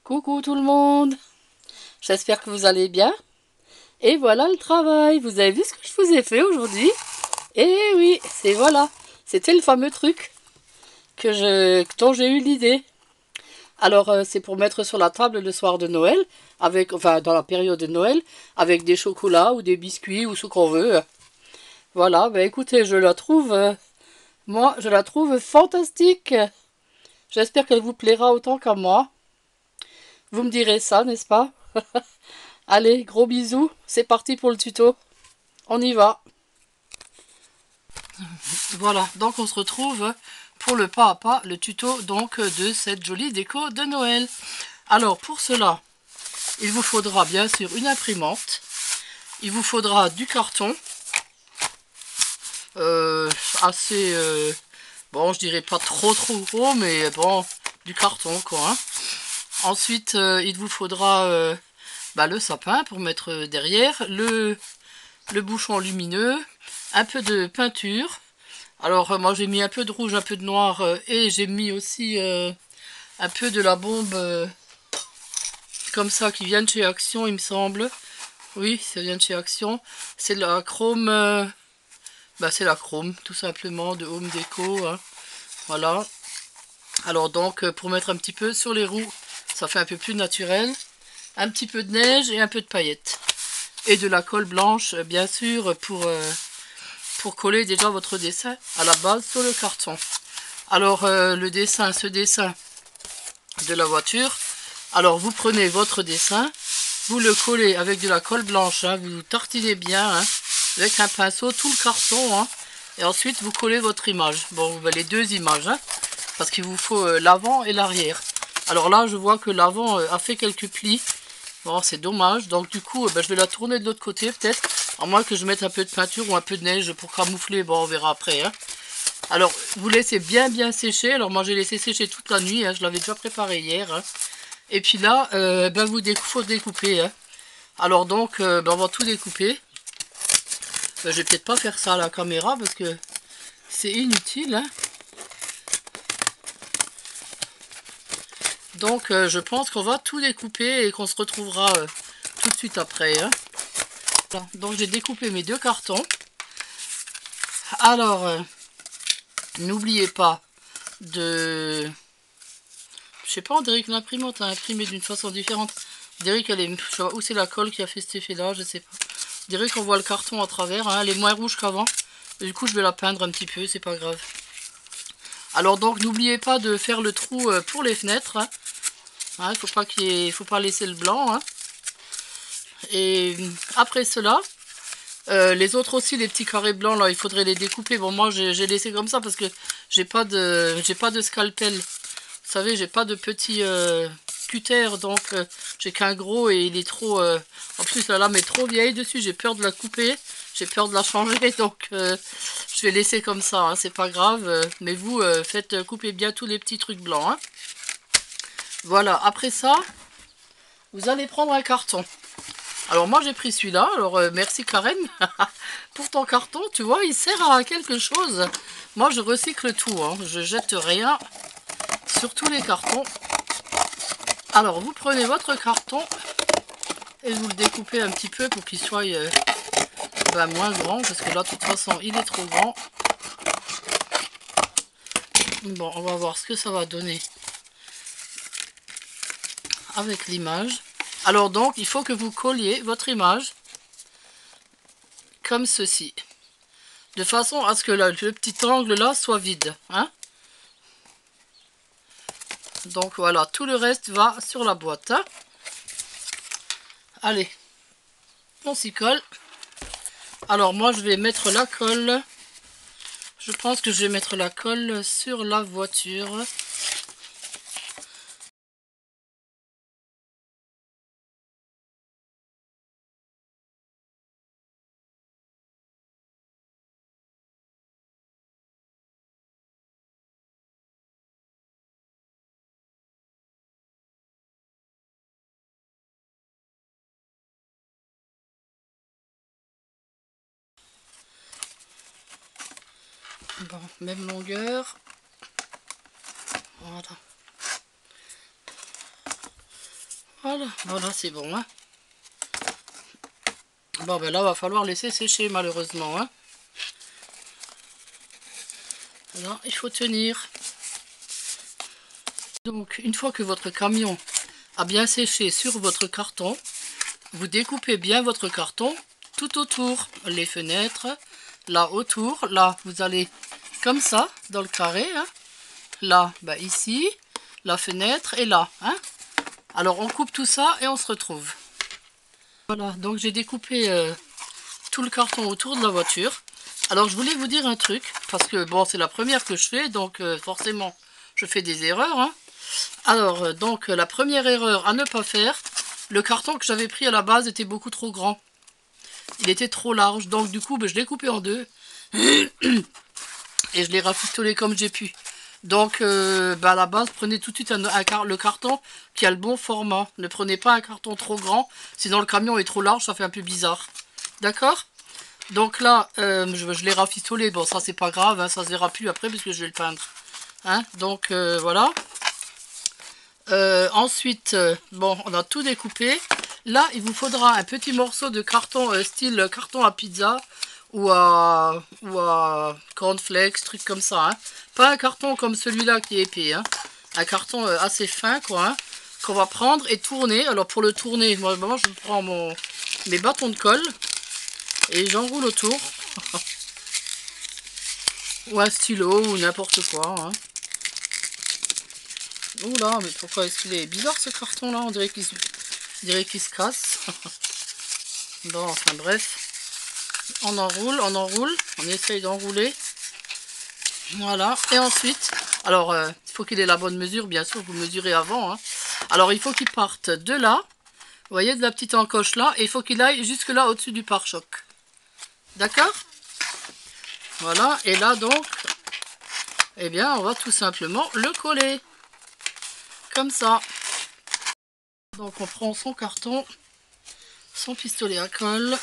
Coucou tout le monde, j'espère que vous allez bien. Et voilà le travail, vous avez vu ce que je vous ai fait aujourd'hui? Eh oui, c'était le fameux truc dont j'ai eu l'idée. Alors c'est pour mettre sur la table le soir de Noël, enfin dans la période de Noël, avec des chocolats ou des biscuits ou ce qu'on veut. Voilà, bah écoutez, je la trouve fantastique. J'espère qu'elle vous plaira autant qu'à moi. Vous me direz ça, n'est-ce pas? Allez, gros bisous, c'est parti pour le tuto. On y va. Voilà, donc on se retrouve pour le pas à pas, le tuto donc de cette jolie déco de Noël. Alors pour cela, il vous faudra bien sûr une imprimante. Il vous faudra du carton. Assez, bon je dirais pas trop gros, mais bon, du carton quoi. Hein. Ensuite, il vous faudra le sapin pour mettre derrière, le bouchon lumineux, un peu de peinture. Alors moi j'ai mis un peu de rouge, un peu de noir et j'ai mis aussi un peu de la bombe comme ça qui vient de chez Action il me semble. Oui, ça vient de chez Action. C'est la chrome, c'est la chrome tout simplement de Home Déco. Hein. Voilà. Alors donc pour mettre un petit peu sur les roues, ça fait un peu plus naturel. Un petit peu de neige et un peu de paillettes. Et de la colle blanche bien sûr pour coller déjà votre dessin à la base sur le carton. Alors ce dessin de la voiture, alors vous prenez votre dessin, vous le collez avec de la colle blanche, hein, vous tartinez bien hein, avec un pinceau tout le carton, hein, et ensuite vous collez votre image. Bon, les deux images, hein, parce qu'il vous faut l'avant et l'arrière. Alors là, je vois que l'avant a fait quelques plis. Bon, c'est dommage. Donc du coup, je vais la tourner de l'autre côté peut-être. À moins que je mette un peu de peinture ou un peu de neige pour camoufler. Bon, on verra après. Hein. Alors, vous laissez bien sécher. Alors moi, j'ai laissé sécher toute la nuit. Hein. Je l'avais déjà préparé hier. Hein. Et puis là, faut découper. Hein. Alors donc, on va tout découper. Je vais peut-être pas faire ça à la caméra parce que c'est inutile. Hein. Donc, je pense qu'on va tout découper et qu'on se retrouvera tout de suite après. Hein. Voilà. Donc, j'ai découpé mes deux cartons. Alors, n'oubliez pas de... Je sais pas, on dirait que l'imprimante a imprimé d'une façon différente. On dirait qu'elle est... Je sais pas où c'est la colle qui a fait cet effet-là, je sais pas. On dirait qu'on voit le carton à travers. Hein. Elle est moins rouge qu'avant. Du coup, je vais la peindre un petit peu, c'est pas grave. Alors donc, n'oubliez pas de faire le trou pour les fenêtres. Hein. Hein, faut pas laisser le blanc. Hein. Et après cela, les autres aussi, les petits carrés blancs là, il faudrait les découper. Bon, moi j'ai laissé comme ça parce que j'ai pas de scalpel. Vous savez, j'ai pas de petit cutter, donc j'ai qu'un gros et il est trop. En plus la lame est trop vieille dessus. J'ai peur de la couper, j'ai peur de la changer, donc je vais laisser comme ça. Hein, c'est pas grave. Mais vous faites couper bien tous les petits trucs blancs. Hein. Voilà. Après ça, vous allez prendre un carton. Alors moi j'ai pris celui-là, alors merci Karen pour ton carton, tu vois, il sert à quelque chose. Moi je recycle tout, hein. Je jette rien sur tous les cartons. Alors vous prenez votre carton et vous le découpez un petit peu pour qu'il soit moins grand, parce que là de toute façon il est trop grand. Bon, on va voir ce que ça va donner avec l'image. Alors donc il faut que vous colliez votre image comme ceci. De façon à ce que le petit angle là soit vide. Hein. Donc voilà, tout le reste va sur la boîte. Hein. Allez, on s'y colle. Alors moi je vais mettre la colle. Je pense que je vais mettre la colle sur la voiture. Bon, même longueur. Voilà. Voilà, voilà, c'est bon, hein. Bon, ben là, va falloir laisser sécher, malheureusement, hein. Là, il faut tenir. Donc, une fois que votre camion a bien séché sur votre carton, vous découpez bien votre carton tout autour, les fenêtres, là autour, là, vous allez comme ça, dans le carré, hein. Là, bah ici, la fenêtre et là, hein. Alors, on coupe tout ça et on se retrouve. Voilà, donc j'ai découpé tout le carton autour de la voiture. Alors je voulais vous dire un truc, parce que bon, c'est la première que je fais, donc forcément je fais des erreurs, hein. Alors donc la première erreur à ne pas faire, le carton que j'avais pris à la base était beaucoup trop grand. Il était trop large, donc du coup ben, je l'ai coupé en deux et je l'ai rafistolé comme j'ai pu. Donc à la base, prenez tout de suite le carton qui a le bon format. Ne prenez pas un carton trop grand, sinon le camion est trop large, ça fait un peu bizarre. D'accord? Donc là, je l'ai rafistolé. Bon, ça c'est pas grave, hein, ça se verra plus après puisque je vais le peindre. Hein, donc voilà. Ensuite, bon, on a tout découpé. Là, il vous faudra un petit morceau de carton style carton à pizza ou à cornflakes, truc comme ça. Hein. Pas un carton comme celui-là qui est épais. Hein. Un carton assez fin, quoi. Hein, qu'on va prendre et tourner. Alors pour le tourner, moi je prends mes bâtons de colle et j'enroule autour. Ou un stylo ou n'importe quoi. Hein. Oula, mais pourquoi est-ce qu'il est bizarre ce carton là? On dirait qu'il se casse. Bon, enfin bref. On enroule. On essaye d'enrouler. Voilà. Et ensuite, alors il faut qu'il ait la bonne mesure, bien sûr, vous mesurez avant. Hein. Alors il faut qu'il parte de là. Vous voyez, de la petite encoche là. Et il faut qu'il aille jusque là au-dessus du pare-choc. D'accord? Voilà. Et là donc, eh bien, on va tout simplement le coller. Comme ça. Donc on prend son carton, son pistolet à colle.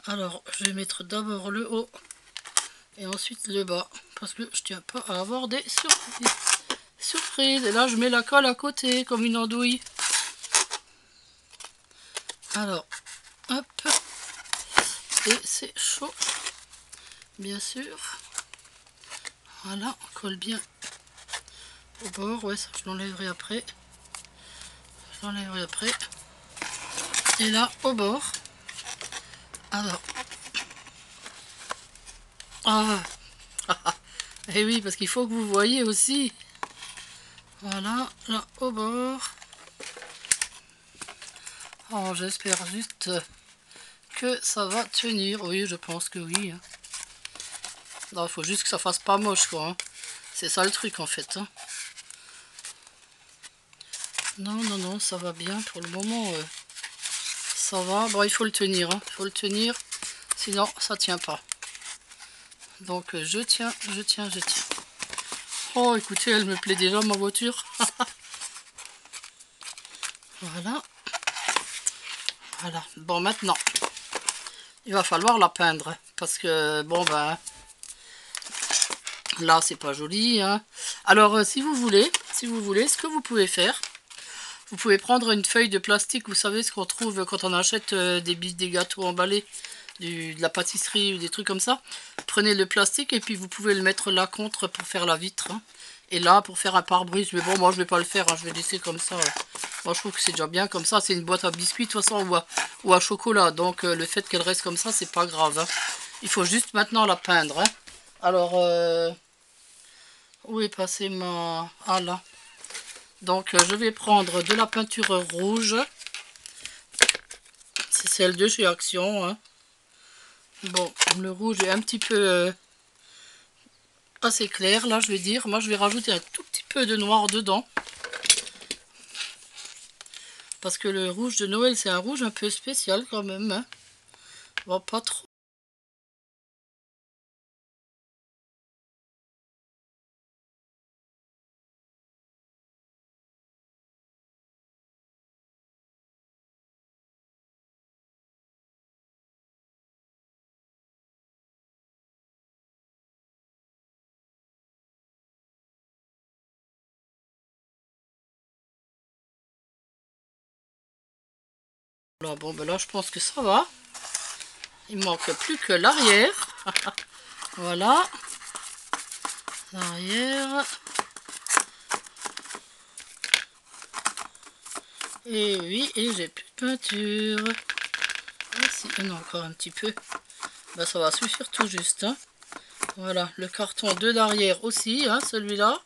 Alors je vais mettre d'abord le haut et ensuite le bas. Parce que je tiens pas à avoir des surprises. Et là je mets la colle à côté comme une andouille. Alors, hop. Et c'est chaud. Bien sûr. Voilà, on colle bien au bord. Ouais, ça je l'enlèverai après. Et là, au bord. Alors. Ah. Et oui, parce qu'il faut que vous voyez aussi. Voilà, là, au bord. Oh, j'espère juste que ça va tenir. Oui, je pense que oui. Il faut juste que ça fasse pas moche, quoi. Hein. C'est ça le truc, en fait. Hein. Non, ça va bien. Pour le moment, ça va. Bon, il faut le tenir. Hein. Il faut le tenir. Sinon, ça tient pas. Donc, je tiens. Oh, écoutez, elle me plaît déjà, ma voiture. Voilà. Voilà. Bon, maintenant, il va falloir la peindre. Parce que, bon, ben... Là, c'est pas joli. Hein. Alors, si vous voulez, ce que vous pouvez faire, vous pouvez prendre une feuille de plastique. Vous savez ce qu'on trouve quand on achète des gâteaux emballés, de la pâtisserie ou des trucs comme ça. Prenez le plastique et puis vous pouvez le mettre là contre pour faire la vitre. Hein. Et là, pour faire un pare-brise. Mais bon, moi, je vais pas le faire. Hein. Je vais laisser comme ça. Moi, je trouve que c'est déjà bien comme ça. C'est une boîte à biscuits, de toute façon, ou à chocolat. Donc, le fait qu'elle reste comme ça, c'est pas grave. Hein. Il faut juste maintenant la peindre. Hein. Alors, où est passé ma... Ah là. Donc, je vais prendre de la peinture rouge. C'est celle de chez Action. Hein. Bon, le rouge est un petit peu assez clair, là, je vais dire. Moi, je vais rajouter un tout petit peu de noir dedans. Parce que le rouge de Noël, c'est un rouge un peu spécial quand même. Hein. Bon, pas trop. Voilà, bon ben là je pense que ça va. Il manque plus que l'arrière. Voilà. L'arrière. Et oui, et j'ai plus de peinture. Ici, non, encore un petit peu. Ben, ça va suffire tout juste. Hein. Voilà, le carton de l'arrière aussi, hein, celui-là.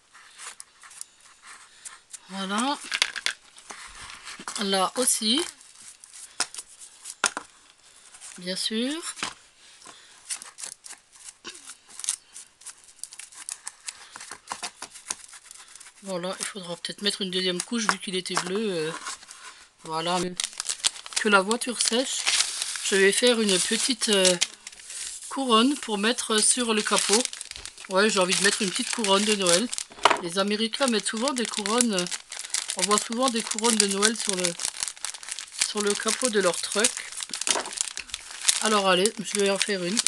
Voilà. Là aussi. Bien sûr. Voilà, il faudra peut-être mettre une deuxième couche vu qu'il était bleu. Voilà, que la voiture sèche. Je vais faire une petite couronne pour mettre sur le capot. Ouais, j'ai envie de mettre une petite couronne de Noël. Les Américains mettent souvent des couronnes. On voit souvent des couronnes de Noël sur le capot de leur truck. Alors allez, je vais en faire une.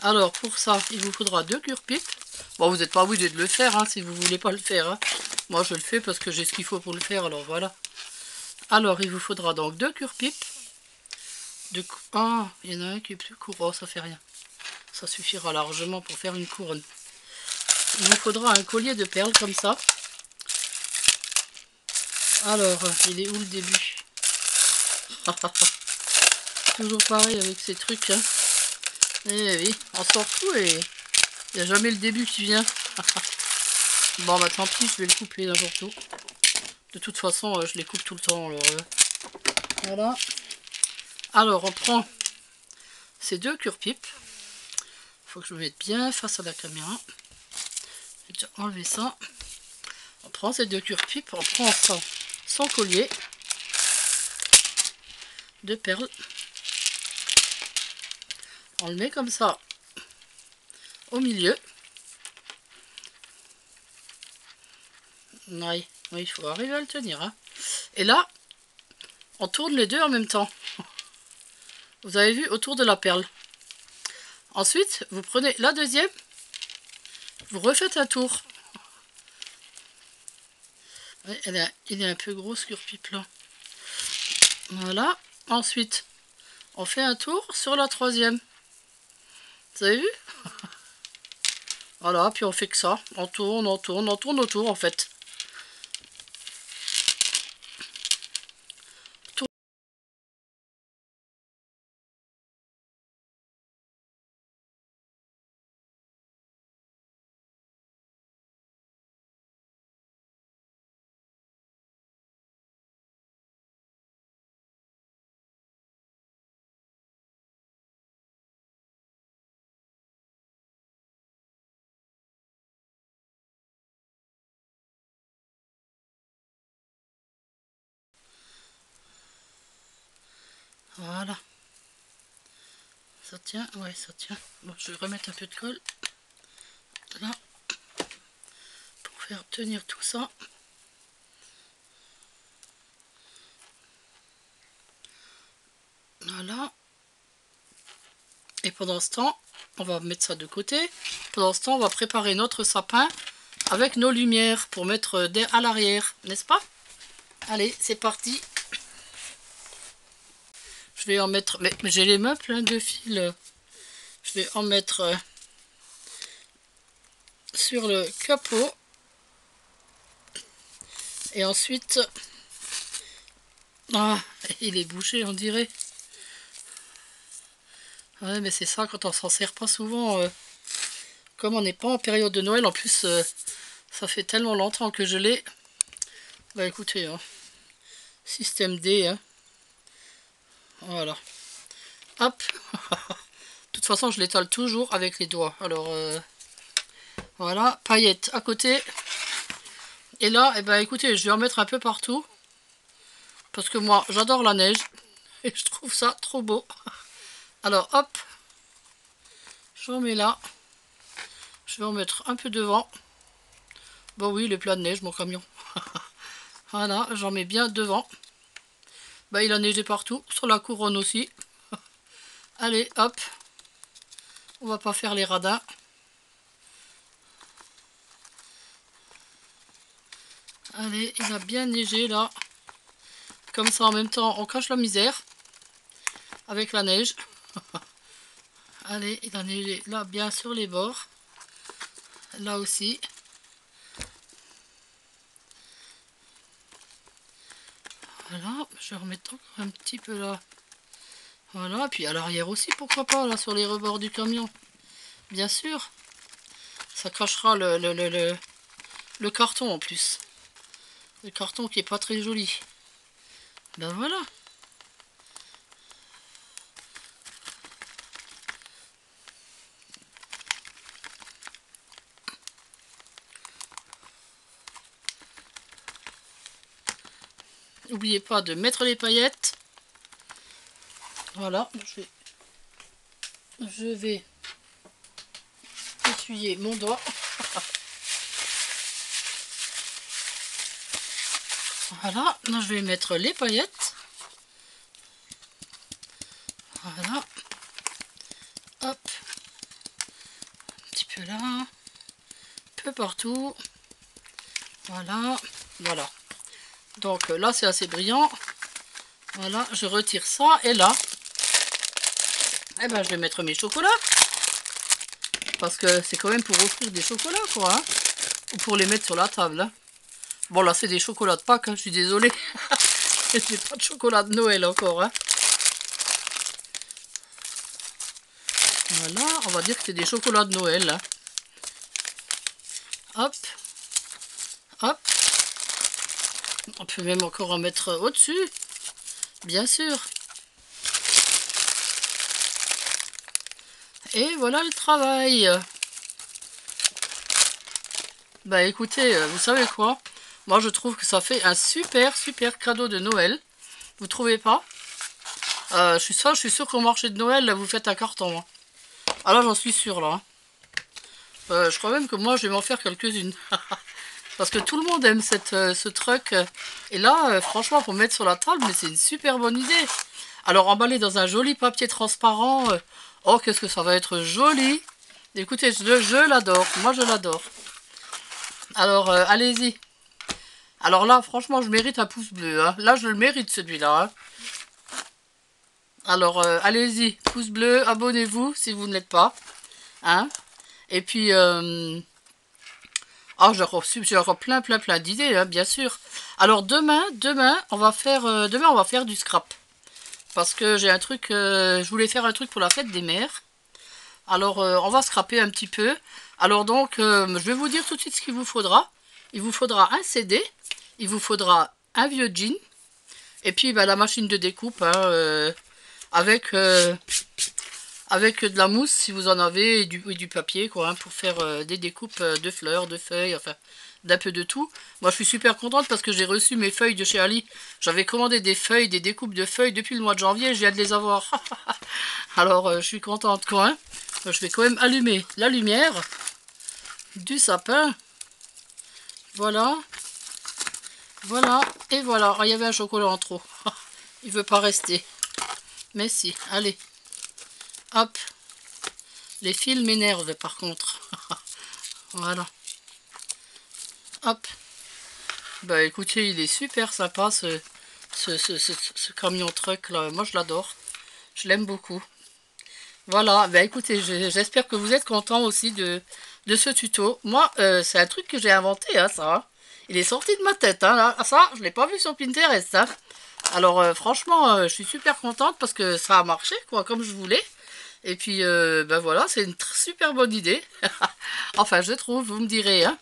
Alors pour ça, il vous faudra 2 cure-pipes. Bon, vous n'êtes pas obligé de le faire hein, si vous voulez pas le faire. Hein. Moi, je le fais parce que j'ai ce qu'il faut pour le faire. Alors voilà. Alors, il vous faudra donc 2 cure-pipes. Ah, il y en a un qui est plus court. Oh, ça fait rien. Ça suffira largement pour faire une couronne. Il vous faudra un collier de perles comme ça. Alors, il est où le début? Toujours pareil avec ces trucs. Hein. Eh oui, on sort tout et il n'y a jamais le début qui vient. Bon, bah tant pis, je vais le couper n'importe où. De toute façon, je les coupe tout le temps. Alors, voilà. Alors, on prend ces 2 cure-pipes. Il faut que je me mette bien face à la caméra. J'ai déjà enlevé ça. On prend ces 2 cure-pipes, on prend son collier de perles. On le met comme ça au milieu. Oui, il faut arriver à le tenir. Hein. Et là, on tourne les deux en même temps. Vous avez vu, autour de la perle. Ensuite, vous prenez la deuxième, vous refaites un tour. Oui, il est un peu gros ce cure-pipe là. Voilà. Ensuite, on fait un tour sur la troisième. Vous avez vu? Voilà, puis on fait que ça. On tourne autour en fait. Voilà. Ça tient, ouais, ça tient. Bon, je vais remettre un peu de colle. Là. Pour faire tenir tout ça. Voilà. Et pendant ce temps, on va mettre ça de côté. Pendant ce temps, on va préparer notre sapin avec nos lumières pour mettre à l'arrière, n'est-ce pas? Allez, c'est parti. Je vais en mettre, mais j'ai les mains pleines de fils. Je vais en mettre sur le capot. Et ensuite, ah, il est bouché, on dirait. Ouais, mais c'est ça quand on s'en sert pas souvent. Comme on n'est pas en période de Noël, en plus, ça fait tellement longtemps que je l'ai. Bah écoutez, hein, système D, hein. Voilà. Hop. De toute façon, je l'étale toujours avec les doigts. Alors, voilà, paillettes à côté. Et là, eh ben, écoutez, je vais en mettre un peu partout. Parce que moi, j'adore la neige. Et je trouve ça trop beau. Alors, hop. J'en mets là. Je vais en mettre un peu devant. Bon oui, il est plein de neige, mon camion. Voilà, j'en mets bien devant. Bah, il a neigé partout. Sur la couronne aussi. Allez, hop. On va pas faire les radins. Allez, il a bien neigé là. Comme ça, en même temps, on cache la misère avec la neige. Allez, il en est là, bien sur les bords. Là aussi. Voilà, je vais remettre encore un petit peu là. Voilà, puis à l'arrière aussi, pourquoi pas, là, sur les rebords du camion. Bien sûr. Ça cachera le carton en plus. Le carton qui est pas très joli. Ben voilà. N'oubliez pas de mettre les paillettes. Voilà, je vais essuyer mon doigt. Voilà, là je vais mettre les paillettes. Voilà. Hop. Un petit peu là. Un peu partout. Voilà. Voilà. Donc là c'est assez brillant. Voilà, je retire ça. Et là, eh ben, je vais mettre mes chocolats. Parce que c'est quand même pour offrir des chocolats, quoi. Hein, ou pour les mettre sur la table. Hein. Bon, là, c'est des chocolats de Pâques. Hein, je suis désolée. J'ai pas de chocolat de Noël encore. Hein. Voilà, on va dire que c'est des chocolats de Noël. Hein. Hop. Hop. On peut même encore en mettre au-dessus. Bien sûr. Et voilà le travail. Bah écoutez, vous savez quoi? Moi je trouve que ça fait un super cadeau de Noël. Vous trouvez pas? Je suis sûr qu'au marché de Noël, là, vous faites un carton. Hein. Ah là j'en suis sûr là. Je crois même que moi je vais m'en faire quelques-unes. Parce que tout le monde aime ce truc. Et là, franchement, pour mettre sur la table, mais c'est une super bonne idée. Alors emballé dans un joli papier transparent. Oh, qu'est-ce que ça va être joli. Écoutez, je l'adore. Moi, je l'adore. Alors, allez-y. Alors là, franchement, je mérite un pouce bleu. Hein. Là, je le mérite, celui-là. Hein. Alors, allez-y. Pouce bleu, abonnez-vous si vous ne l'êtes pas. Hein. Et puis... oh, j'ai encore plein d'idées, hein, bien sûr. Alors, demain, on va faire du scrap. Parce que j'ai un truc, je voulais faire un truc pour la fête des mères. Alors, on va scraper un petit peu. Alors donc, je vais vous dire tout de suite ce qu'il vous faudra. Il vous faudra un CD. Il vous faudra un vieux jean. Et puis, bah, la machine de découpe. Hein, avec de la mousse, si vous en avez, et du papier, quoi. Hein, pour faire des découpes de fleurs, de feuilles, enfin, d'un peu de tout. Moi, je suis super contente parce que j'ai reçu mes feuilles de chez Ali. J'avais commandé des feuilles, des découpes de feuilles depuis le mois de janvier. Je viens de les avoir. Alors, je suis contente, quoi. Hein. Je vais quand même allumer la lumière du sapin. Voilà. Voilà. Et voilà. Oh, il y avait un chocolat en trop. Il veut pas rester. Mais si. Allez. Hop. Les fils m'énervent par contre. Voilà. Hop. Bah écoutez, il est super sympa ce camion truck là. Moi je l'adore. Je l'aime beaucoup. Voilà, bah écoutez, j'espère que vous êtes contents aussi de ce tuto. Moi, c'est un truc que j'ai inventé, hein, ça. Hein. Il est sorti de ma tête, hein, là. Ça, je l'ai pas vu sur Pinterest, hein. Alors, franchement, je suis super contente parce que ça a marché, quoi, comme je voulais. Et puis, ben voilà, c'est une super bonne idée. Enfin, je trouve, vous me direz, hein.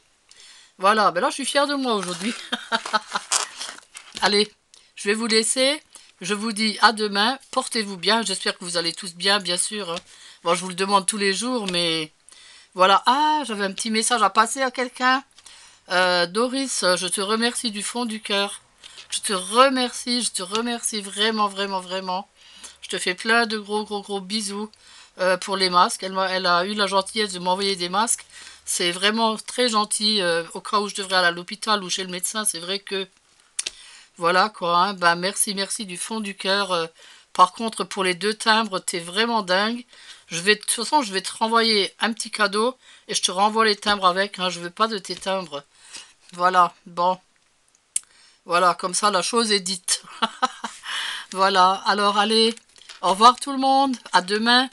Voilà, ben là, je suis fière de moi aujourd'hui. Allez, je vais vous laisser. Je vous dis à demain. Portez-vous bien. J'espère que vous allez tous bien, bien sûr. Hein. Bon, je vous le demande tous les jours, mais voilà. Ah, j'avais un petit message à passer à quelqu'un. Doris, je te remercie du fond du cœur. Je te remercie vraiment, vraiment, vraiment. Je te fais plein de gros bisous pour les masques. Elle a eu la gentillesse de m'envoyer des masques. C'est vraiment très gentil. Au cas où je devrais aller à l'hôpital ou chez le médecin, c'est vrai que... Voilà quoi, hein. Bah, merci du fond du cœur. Par contre, pour les 2 timbres, t'es vraiment dingue. De toute façon, je vais te renvoyer un petit cadeau et je te renvoie les timbres avec. Hein. Je veux pas de tes timbres. Voilà, bon. Voilà, comme ça, la chose est dite. Voilà, alors allez, au revoir tout le monde, à demain.